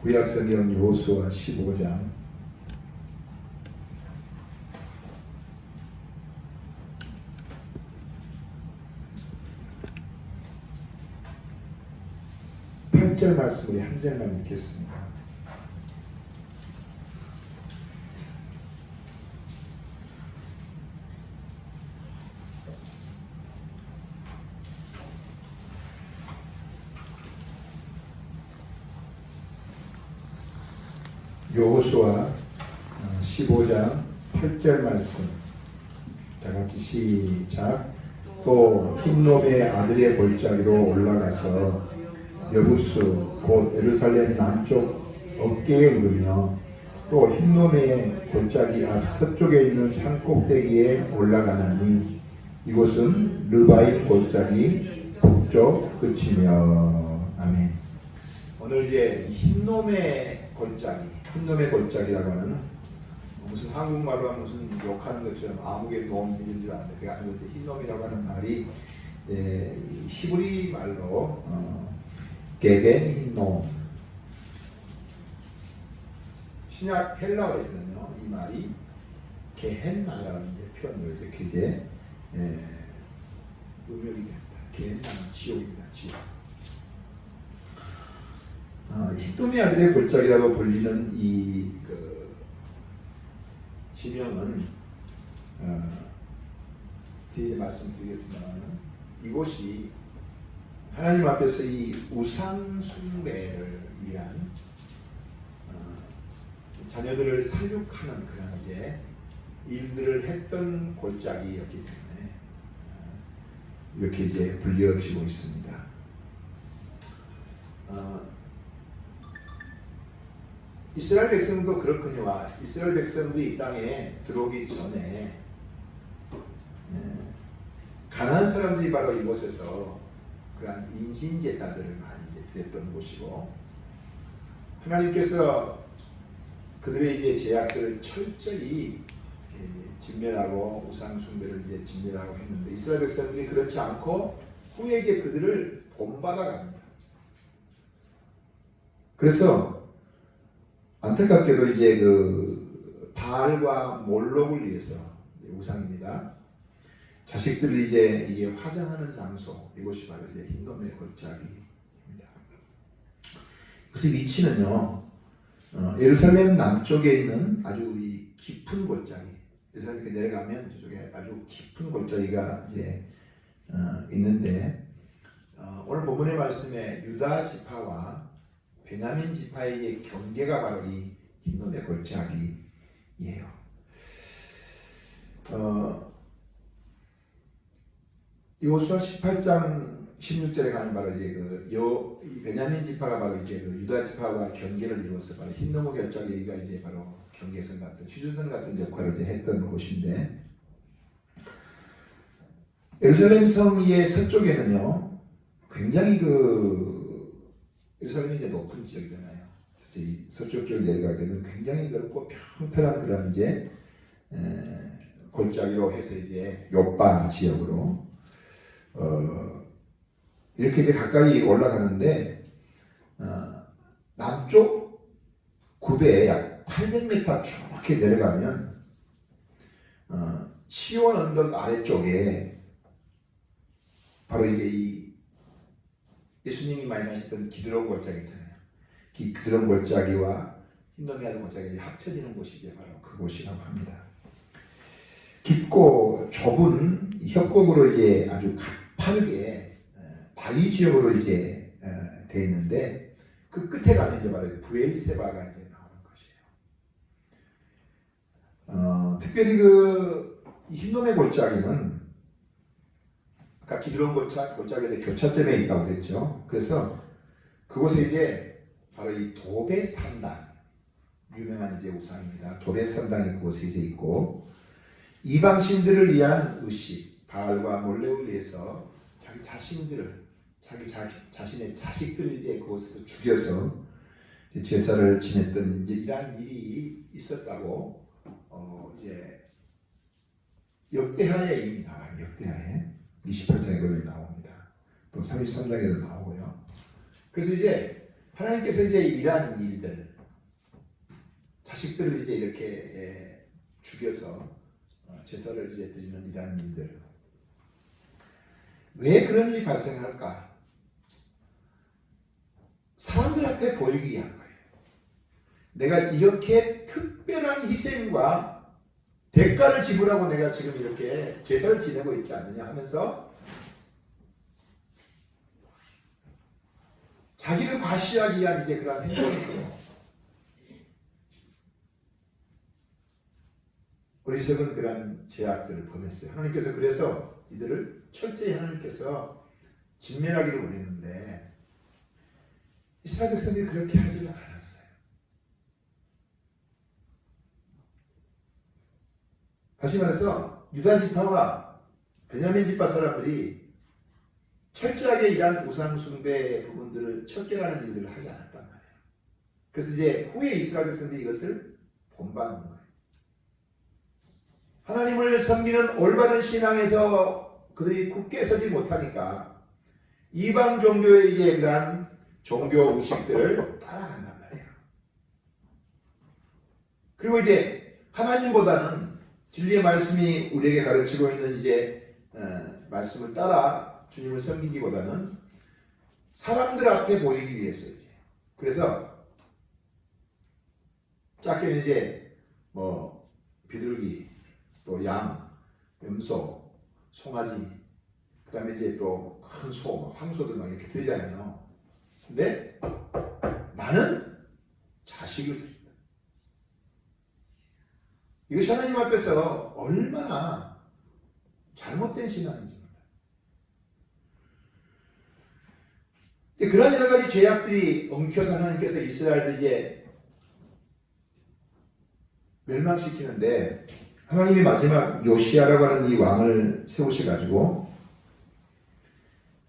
구약성경 여호수아 15장 8절 말씀 우리 한 절만 읽겠습니다. 여호수아 15장 8절 말씀 다 같이 시작. 또 흰놈의 아들의 골짜기로 올라가서 여부스 곧 예루살렘 남쪽 어깨에 이르며 또 흰놈의 골짜기 앞 서쪽에 있는 산꼭대기에 올라가나니 이곳은 르바임 골짜기 북쪽 끝이며. 아멘. 오늘 이제 흰놈의 골짜기라고 하는 무슨 한국말로 하면 무슨 욕하는 것처럼 아무개 놈인 줄 아는데 그게 아니고 흰놈이라고 하는 말이 히브리 말로 게벤 흰놈. 신약 헬라어에서는요 이 말이 게헨나라는 표현으로 이렇게 이제 음역이 됩니다. 게헨나는 지옥입니다. 지옥. 흰놈의 아들의 골짜기라고 불리는 이 지명은 뒤에 말씀드리겠습니다만 이곳이 하나님 앞에서 이 우상 숭배를 위한 자녀들을 살육하는 그런 이제 일들을 했던 골짜기였기 때문에 이렇게 이제 불려지고 있습니다. 이스라엘 백성도 그렇거니와 이스라엘 백성들이 이 땅에 들어오기 전에 가나안 사람들이 바로 이곳에서 그러한 인신 제사들을 많이 이제 드렸던 곳이고 하나님께서 그들의 이제 죄악들을 철저히 진멸하고 우상 숭배를 이제 진멸하고 했는데 이스라엘 백성들이 그렇지 않고 후에 이제 그들을 본받아 갑니다. 그래서 안타깝게도 이제 그 바알과 몰록을 위해서 우상입니다. 자식들을 이제 이게 화장하는 장소 이곳이 바로 이제 흰놈의 골짜기입니다. 그래서 위치는요 예루살렘 남쪽에 있는 아주 이 깊은 골짜기. 예루살렘 이렇게 내려가면 저쪽에 아주 깊은 골짜기가 이제 있는데 오늘 본문의 말씀에 유다 지파와 베냐민 지파의 경계가 바로 이 흰놈의 골짜기예요. 여호수아 18장 16절에 가면 바로 이제 이 베냐민 지파가 바로 이제 유다 지파와 경계를 이루어서 바로 흰놈의 골짜기가 이제 바로 경계선 같은 휴전선 같은 역할을 이제 했던 곳인데 예루살렘 성의 서쪽에는요 굉장히 예루살렘이 이제 높은 지역이잖아요. 이 서쪽 지역 내려가게 되면 굉장히 넓고 평탄한 그런 이제 골짜기로 해서 이제 요바 지역으로 이렇게 이제 가까이 올라가는데 남쪽 구배에 약 800m 이렇게 내려가면 시온 언덕 아래쪽에 바로 이제 이 예수님이 많이 하셨던 기드론 골짜기 있잖아요. 기드론 골짜기와 흰놈의 아들 골짜기가 합쳐지는 곳이 이제 바로 그곳이라고 합니다. 깊고 좁은 협곡으로 이제 아주 가파르게 바위 지역으로 이제 되어 있는데 그 끝에 가면 이제 바로 브엘세바가 이제 나오는 것이에요. 특별히 흰놈의 골짜기는 아까 기드론 골짜기에 교차점에 있다고 그랬죠. 그래서 그곳에 이제 바로 이 도벳산당 유명한 이제 우상입니다. 도벳산당이 그곳에 이제 있고 이방 신들을 위한 의식 바알과 몰렉을 위해서 자기 자신들을 자신의 자식들을 이제 그곳에서 죽여서 이제 제사를 지냈던 이제 이러한 일이 있었다고 이제 역대하에 이미 나와요. 역대하에 28장에 나옵니다. 또 33장에도 나오고요. 그래서 이제 하나님께서 이제 이러한 일들, 자식들을 이제 이렇게 죽여서 제사를 이제 드리는 이러한 일들, 왜 그런 일이 발생할까? 사람들 앞에 보이기 위한 거예요. 내가 이렇게 특별한 희생과 대가를 지불하고 내가 지금 이렇게 제사를 지내고 있지 않느냐 하면서 자기를 과시하기 위한 이제 그런 행동이고요. 어리석은 그런 죄악들을 범했어요. 하나님께서 그래서 이들을 철저히 하나님께서 진멸하기를 원했는데 이스라엘 백성들이 그렇게 하지는 않았어요. 다시 말해서 유다 지파와 베냐민 지파 사람들이 철저하게 이러한 우상 숭배 부분들을 척결하는 일들을 하지 않았단 말이에요. 그래서 이제 후에 이스라엘 백성들이 이것을 본받는 거예요. 하나님을 섬기는 올바른 신앙에서 그들이 굳게 서지 못하니까 이방 종교의 이제 그러한 종교 의식들을 따라간단 말이에요. 그리고 이제 하나님보다는 진리의 말씀이 우리에게 가르치고 있는 이제 말씀을 따라 주님을 섬기기보다는 사람들 앞에 보이기 위해서 이제 그래서 작게는 이제 뭐 비둘기, 또 양, 염소, 송아지, 그 다음에 이제 또 큰 소, 황소들 막 이렇게 되잖아요. 근데 나는 자식을 드린다. 이것이 하나님 앞에서 얼마나 잘못된 신앙인지 몰라요. 그런 여러 가지 죄악들이 엉켜서 하나님께서 이스라엘을 이제 멸망시키는데 하나님이 마지막 요시야라고 하는 이 왕을 세우셔가지고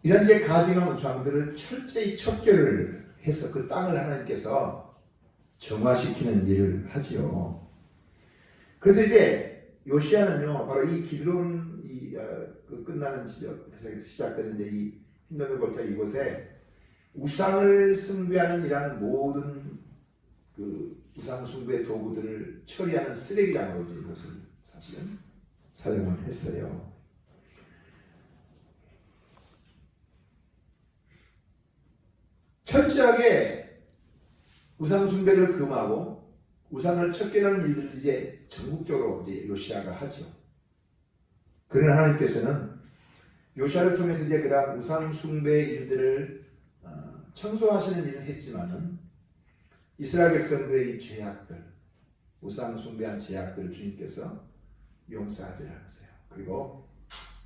이런 이제 가증한 우상들을 철저히 척결을 해서 그 땅을 하나님께서 정화시키는 일을 하지요. 그래서 이제 요시야는요 바로 이 기드론 끝나는 지역 시작되는 이제 이 힌nom의 골짜 이곳에 우상을 숭배하는 이러한 모든 그 우상 숭배 도구들을 처리하는 쓰레기장으로 이제 이것을 사실은 사용을 했어요. 철저하게 우상 숭배를 금하고 우상을 척결하는 일들을 이제 전국적으로 이제 요시야가 하죠. 그러나 하나님께서는 요시야를 통해서 이제 그런 우상 숭배 일들을 청소하시는 일을 했지만은 이스라엘 백성들의 이 죄악들, 우상 숭배한 죄악들을 주님께서 용서하지 않으세요. 그리고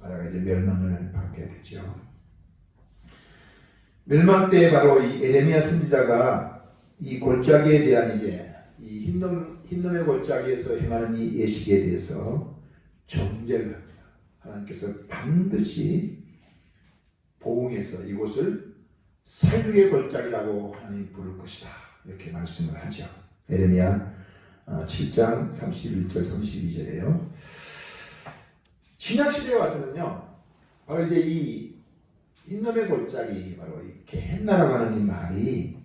나라가 이제 멸망을 받게 되죠. 멸망 때 바로 이 에레미야 선지자가 이 골짜기에 대한 이제 이 힌nom의 골짜기에서 행하는 이 예식에 대해서 정죄를 합니다. 하나님께서 반드시 보응해서 이곳을 살육의 골짜기라고 하나님 부를 것이다. 이렇게 말씀을 하죠. 에레미야 7장 31절 32절이에요. 신약시대에 와서는요. 바로 이제 이 힌nom의 골짜기 바로 이 게헨나라고 하는 이 말이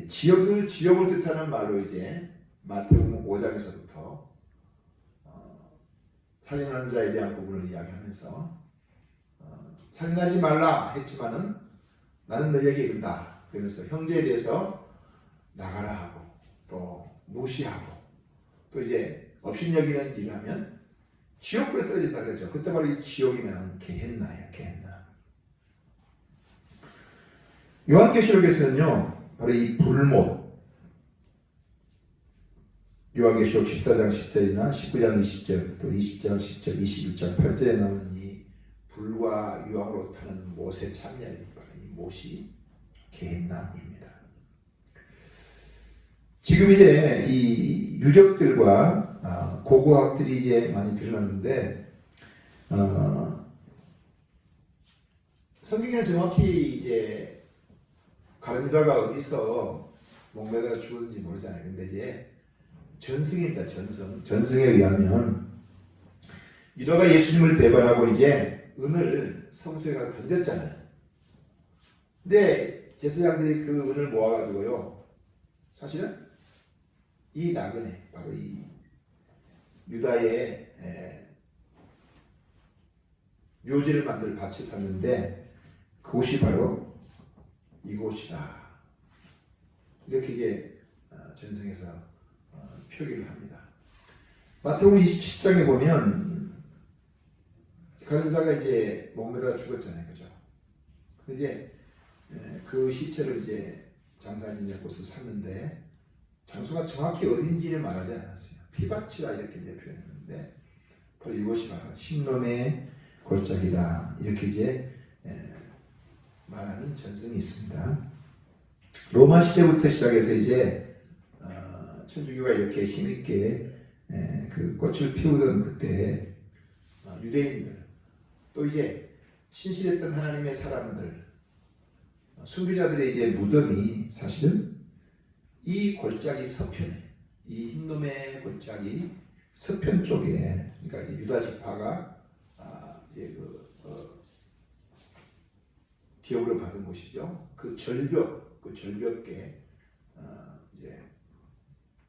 지역을 뜻하는 말로 이제 마태복음 5장에서부터 살인하는 자에 대한 부분을 이야기하면서 살인하지 말라 했지만은 나는 너희에게 이른다. 그러면서 형제에 대해서 나가라 하고 또 무시하고 또 이제 업신여기는 일을 하면 지옥불에 떨어진다 그러죠. 그때 바로 이 지옥이면 게헨나예요. 게헨나. 요한계시록에서는요. 바로 이 불못 요한계시록 14장 10절이나 19장 20절 또 20장 10절 21장 8절에 나오는 이 불과 유황으로 타는 못의 참여인 이 못이 게헨나입니다. 지금 이제 이 유적들과 고고학들이 이제 많이 드러났는데 성경에는 정확히 이제 가룟유다가 어디서 목매다가 죽었는지 모르잖아요. 근데 이제 전승입니다. 전승에 의하면 유다가 예수님을 배반하고 이제 은을 성소에 가서 던졌잖아요. 근데 제사장들이 그 은을 모아가지고요, 사실은 이 나그네, 바로 이 유다의 묘지를 만들 밭에 샀는데 그곳이 바로 이곳이다. 이렇게 이제 전승에서 표기를 합니다. 마태복음 27장에 보면 가룟유다가 이제 목매다 죽었잖아요, 그죠? 근데 이제 그 시체를 이제 장사 지낼 곳을 샀는데 장소가 정확히 어딘지를 말하지 않았어요. 피밭이라 이렇게 이제 표현했는데 바로 이곳이 바로 흰놈의 골짜기다, 이렇게 이제 말하는 전승이 있습니다. 로마 시대부터 시작해서 이제 천주교가 이렇게 힘있게 그 꽃을 피우던 그때 유대인들, 또 이제 신실했던 하나님의 사람들, 순교자들의 이제 무덤이 사실은 이 골짜기 서편에, 이 흰놈의 골짜기 서편 쪽에, 그러니까 유다 지파가 이제 기업으로 받은 곳이죠. 그 절벽에 이제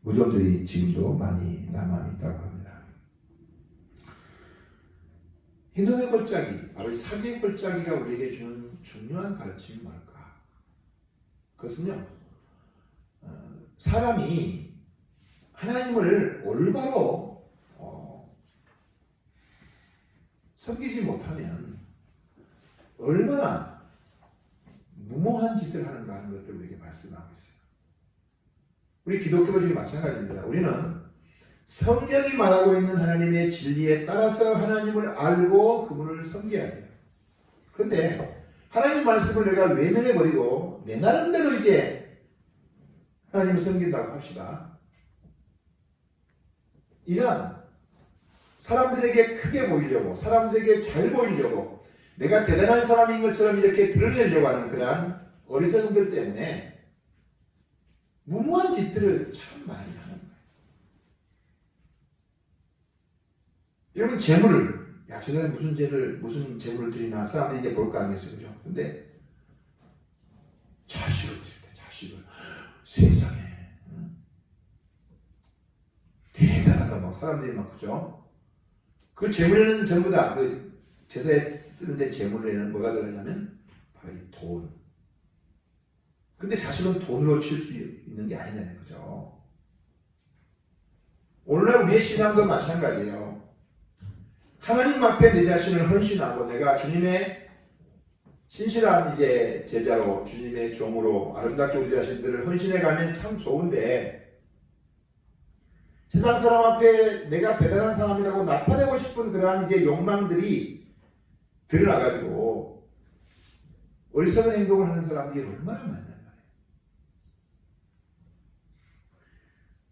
무덤들이 지금도 많이 남아 있다고 합니다. 흰놈의 골짜기, 바로 이 사기의 골짜기가 우리에게 주는 중요한 가르침이 뭘까? 그것은요, 사람이 하나님을 올바로 섬기지 못하면 얼마나 무모한 짓을 하는가 하는 것들을 우리에게 말씀하고 있어요. 우리 기독교도 마찬가지입니다. 우리는 성경이 말하고 있는 하나님의 진리에 따라서 하나님을 알고 그분을 섬겨야 돼요. 그런데 하나님 말씀을 내가 외면해버리고 내 나름대로 이제 하나님을 섬긴다고 합시다. 이런 사람들에게 크게 보이려고, 사람들에게 잘 보이려고, 내가 대단한 사람인 것처럼 이렇게 드러내려고 하는 그러한 어리석음들 때문에 무모한 짓들을 참 많이 하는 거예요. 여러분, 재물을, 야, 저 사람이 무슨 재물을 드리나 사람들이 이제 볼 거 아니겠어요, 그죠? 근데 자식을 드릴 때, 자식을 세상에 대단하다 막 사람들이 막, 그죠? 그 재물에는 전부 다 그 제사에 쓰는데 재물에는 뭐가 들어가냐면 바로 이 돈. 근데 자식은 돈으로 칠 수 있는 게 아니잖아요, 그죠? 오늘날 우리의 신앙도 마찬가지예요. 하나님 앞에 내 자신을 헌신하고 내가 주님의 신실한 이제 제자로, 주님의 종으로 아름답게 우리 자신들을 헌신해 가면 참 좋은데, 세상 사람 앞에 내가 대단한 사람이라고 나타내고 싶은 그러한 이제 욕망들이 드러나가지고 어리석은 행동을 하는 사람들이 얼마나 많냐는 말이에요.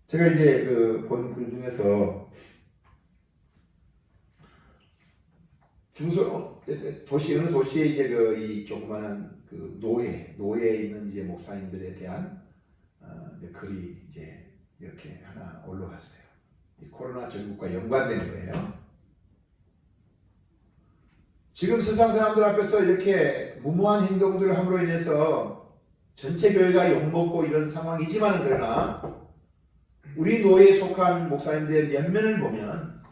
제가 이제 그 본 글 중에서 도시, 어느 도시에 이제 이 조그마한 그 노예에 있는 이제 목사님들에 대한 글이 이제 이렇게 하나 올라왔어요. 이 코로나 전국과 연관된 거예요. 지금 세상 사람들 앞에서 이렇게 무모한 행동들을 함으로 인해서 전체 교회가 욕먹고 이런 상황이지만, 그러나 우리 노예에 속한 목사님들의 면면을 보면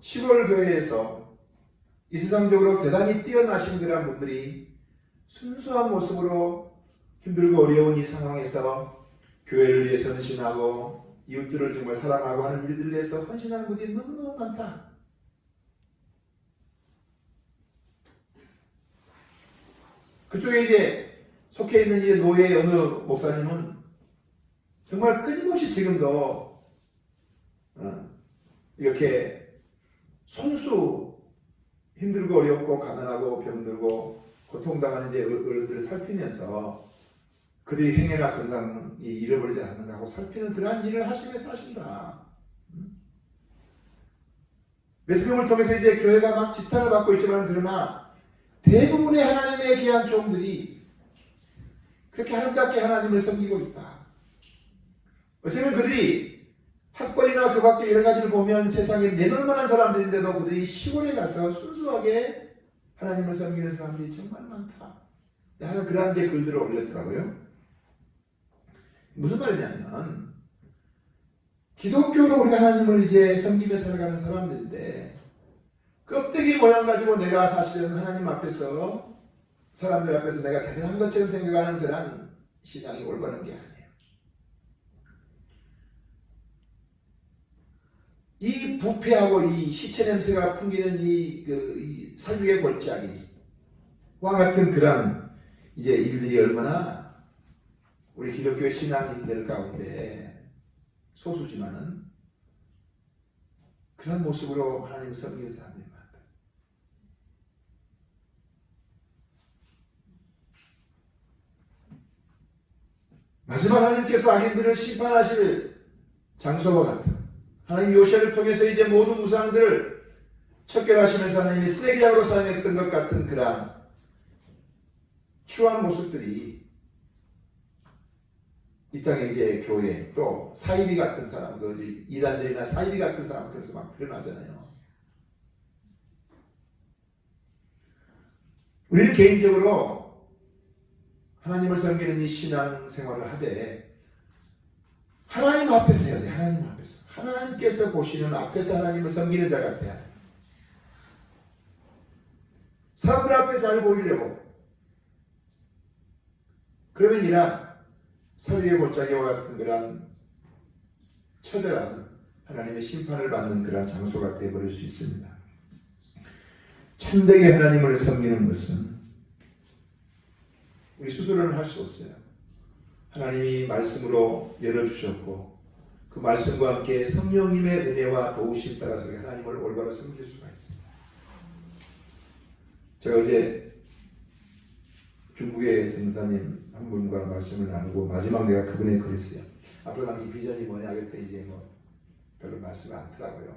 시골 교회에서 이 세상적으로 대단히 뛰어나신 그런 분들이 순수한 모습으로 힘들고 어려운 이 상황에서 교회를 위해서 헌신하고 이웃들을 정말 사랑하고 하는 일들을 위해서 헌신하는 분들이 너무너무 많다. 그쪽에 이제 속해 있는 이제 노예 어느 목사님은 정말 끊임없이 지금도 이렇게 손수 힘들고 어렵고 가난하고 병들고 고통당하는 이제 어른들을 살피면서 그들이 행해나 건강이 잃어버리지 않는가 하고 살피는 그러한 일을 하시면서 하신다. 매스컴을 통해서 이제 교회가 막 지탄을 받고 있지만, 그러나 대부분의 하나님의 귀한 종들이 그렇게 아름답게 하나님을 섬기고 있다. 어쩌면 그들이 학벌이나 그 밖에 여러 가지를 보면 세상에 내놓을 만한 사람들인데도 그들이 시골에 가서 순수하게 하나님을 섬기는 사람들이 정말 많다. 하는 그런 이제 글들을 올렸더라고요. 무슨 말이냐면 기독교로 우리 하나님을 이제 섬기며 살아가는 사람들인데 껍데기 모양 가지고 내가 사실은 하나님 앞에서 사람들 앞에서 내가 대단한 것처럼 생각하는 그런 신앙이 올바른 게 아니에요. 이 부패하고 이 시체 냄새가 풍기는 이 살육의 골짜기와 같은 그런 이제 일들이 얼마나 우리 기독교 신앙인들 가운데 소수지만은 그런 모습으로 하나님을 섬기는 사람들이 많다. 마지막 하나님께서 악인들을 심판하실 장소와 같은 하나님 요시아를 통해서 이제 모든 우상들을 척결하시면서 하나님이 쓰레기장으로 사용했던 것 같은 그런 추한 모습들이 이 땅에 이제 교회 또 사이비 같은 사람, 이단들이나 사이비 같은 사람들에서 막 드러나잖아요. 우리는 개인적으로 하나님을 섬기는 이 신앙 생활을 하되 하나님 앞에서 해야 돼. 하나님 앞에서. 하나님께서 보시는 앞에서 하나님을 섬기는 자 같아야 돼. 사람들 앞에 잘 보이려고. 그러면 이란 살육의 골짜기와 같은 그런 처절한 하나님의 심판을 받는 그런 장소가 되어버릴 수 있습니다. 참되게 하나님을 섬기는 것은 우리 스스로는 할 수 없어요. 하나님이 말씀으로 열어주셨고 그 말씀과 함께 성령님의 은혜와 도우심 따라서 하나님을 올바로 섬길 수가 있습니다. 제가 어제 중국의 전사님 한 분과 말씀을 나누고 마지막 내가 그분의 그랬어요. 앞으로 당시 비전이 뭐냐 그때 이제 뭐 별로 말씀을 안 하더라고요.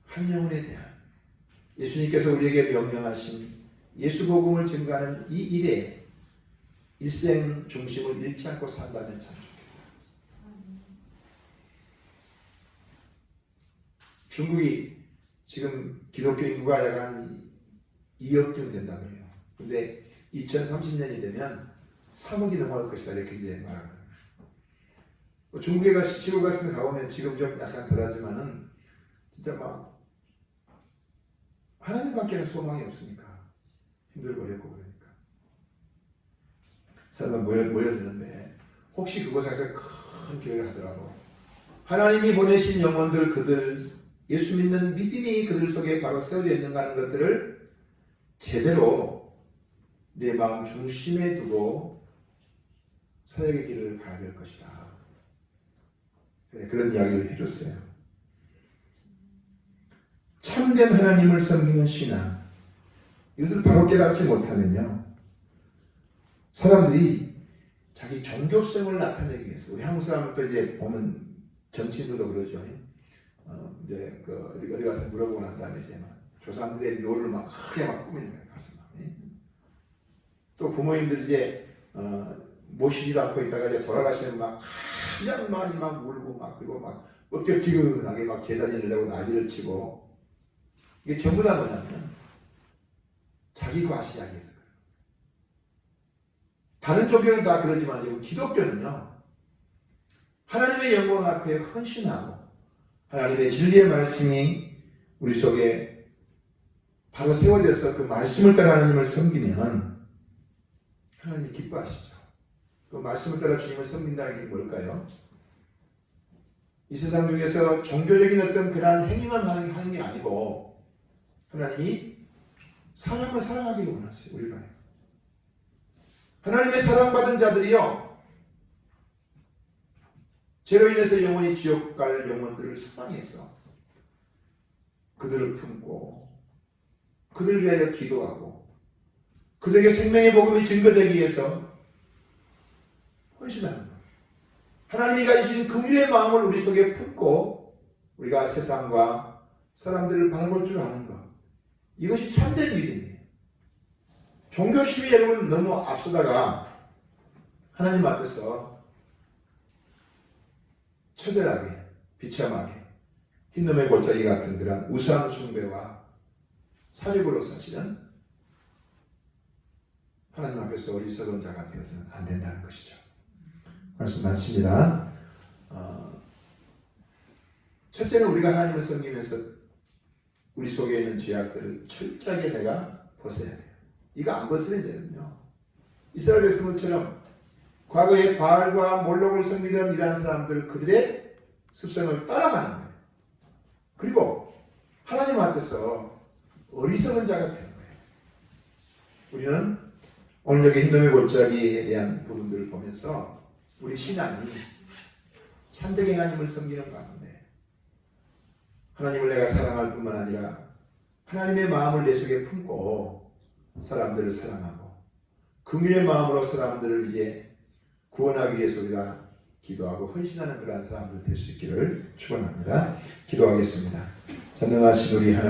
한 영혼에 대한 예수님께서 우리에게 명령하신 예수 복음을 증거하는 이 일에 일생 중심을 잃지 않고 산다면 참 좋겠다. 중국이 지금 기독교 인구가 약 한 2억쯤 된다고 해요. 근데 2030년이 되면 3억이 넘어갈 것이다 이렇게 이제 말하거든요. 중국에 시골 같은 데 가보면 지금 좀 약간 덜하지만은 진짜 막 하나님밖에는 소망이 없으니까 힘들고 어렵고 그러니까 사람들 모여드는데 혹시 그곳에서 큰 교회를 하더라도 하나님이 보내신 영혼들 그들 예수 믿는 믿음이 그들 속에 바로 세워져 있는가 하는 것들을 제대로 내 마음 중심에 두고 사역의 길을 가야 될 것이다. 그런 이야기를 해줬어요. 참된 하나님을 섬기는 신앙 이것을 바로 깨닫지 못하면요 사람들이 자기 종교성을 나타내기 위해서 우리 한국 사람들도 이제 보면 정치인들도 그러죠. 이제 어디 가서 물어보고 난 다음에 이제 막 조상들의 묘를 막 크게 막 꾸미는 거예요. 가서 막. 또 부모님들이 이제 모시지도 않고 있다가 이제 돌아가시면 막 가장 많이 막 울고 막 그리고 막 엎적지근하게 막 제사진을 내고 난리를 치고 이게 전부 다 뭐냐면 자기 과시하기 위해서 그래요. 다른 종교는 다 그러지만 기독교는요 하나님의 영광 앞에 헌신하고 하나님의 진리의 말씀이 우리 속에 바로 세워져서 그 말씀을 따라 하나님을 섬기면 하나님이 기뻐하시죠. 그 말씀을 따라 주님을 섬긴다는 게 뭘까요? 이 세상 중에서 종교적인 어떤 그러한 행위만 하는 게 아니고 하나님이 사람을 사랑하기를 원하세요. 우리가요. 하나님의 사랑받은 자들이요 죄로 인해서 영원히 지옥 갈 영혼들을 사랑해서 그들을 품고 그들을 위하여 기도하고 그들에게 생명의 복음이 증거되기 위해서 헌신하는 것. 하나님이 가지신 긍휼의 마음을 우리 속에 품고 우리가 세상과 사람들을 바라볼 줄 아는 것. 이것이 참된 믿음이에요. 종교심이 여러분 너무 앞서다가 하나님 앞에서 처절하게 비참하게 흰놈의 골짜기 같은 그런 우상 숭배와 살육으로 사실은 하나님 앞에서 어리석은 자가 되어서는 안 된다는 것이죠. 말씀 마칩니다. 첫째는 우리가 하나님을 섬기면서 우리 속에 있는 죄악들을 철저하게 내가 벗어야 돼요. 이거 안 벗으면 되는요. 이스라엘 백성들처럼 과거에 바알과 몰록을 섬기던 이러한 사람들 그들의 습성을 따라가는 거예요. 그리고 하나님 앞에서 어리석은 자가 되는 거예요. 우리는 오늘 여기 흰놈의 골짜기에 대한 부분들을 보면서 우리 신앙이 참되게 하나님을 섬기는 가운데 하나님을 내가 사랑할 뿐만 아니라 하나님의 마음을 내 속에 품고 사람들을 사랑하고 긍휼의 마음으로 사람들을 이제 구원하기 위해서 우리가 기도하고 헌신하는 그러한 사람들 될 수 있기를 축원합니다. 기도하겠습니다. 전능하신 우리 하나님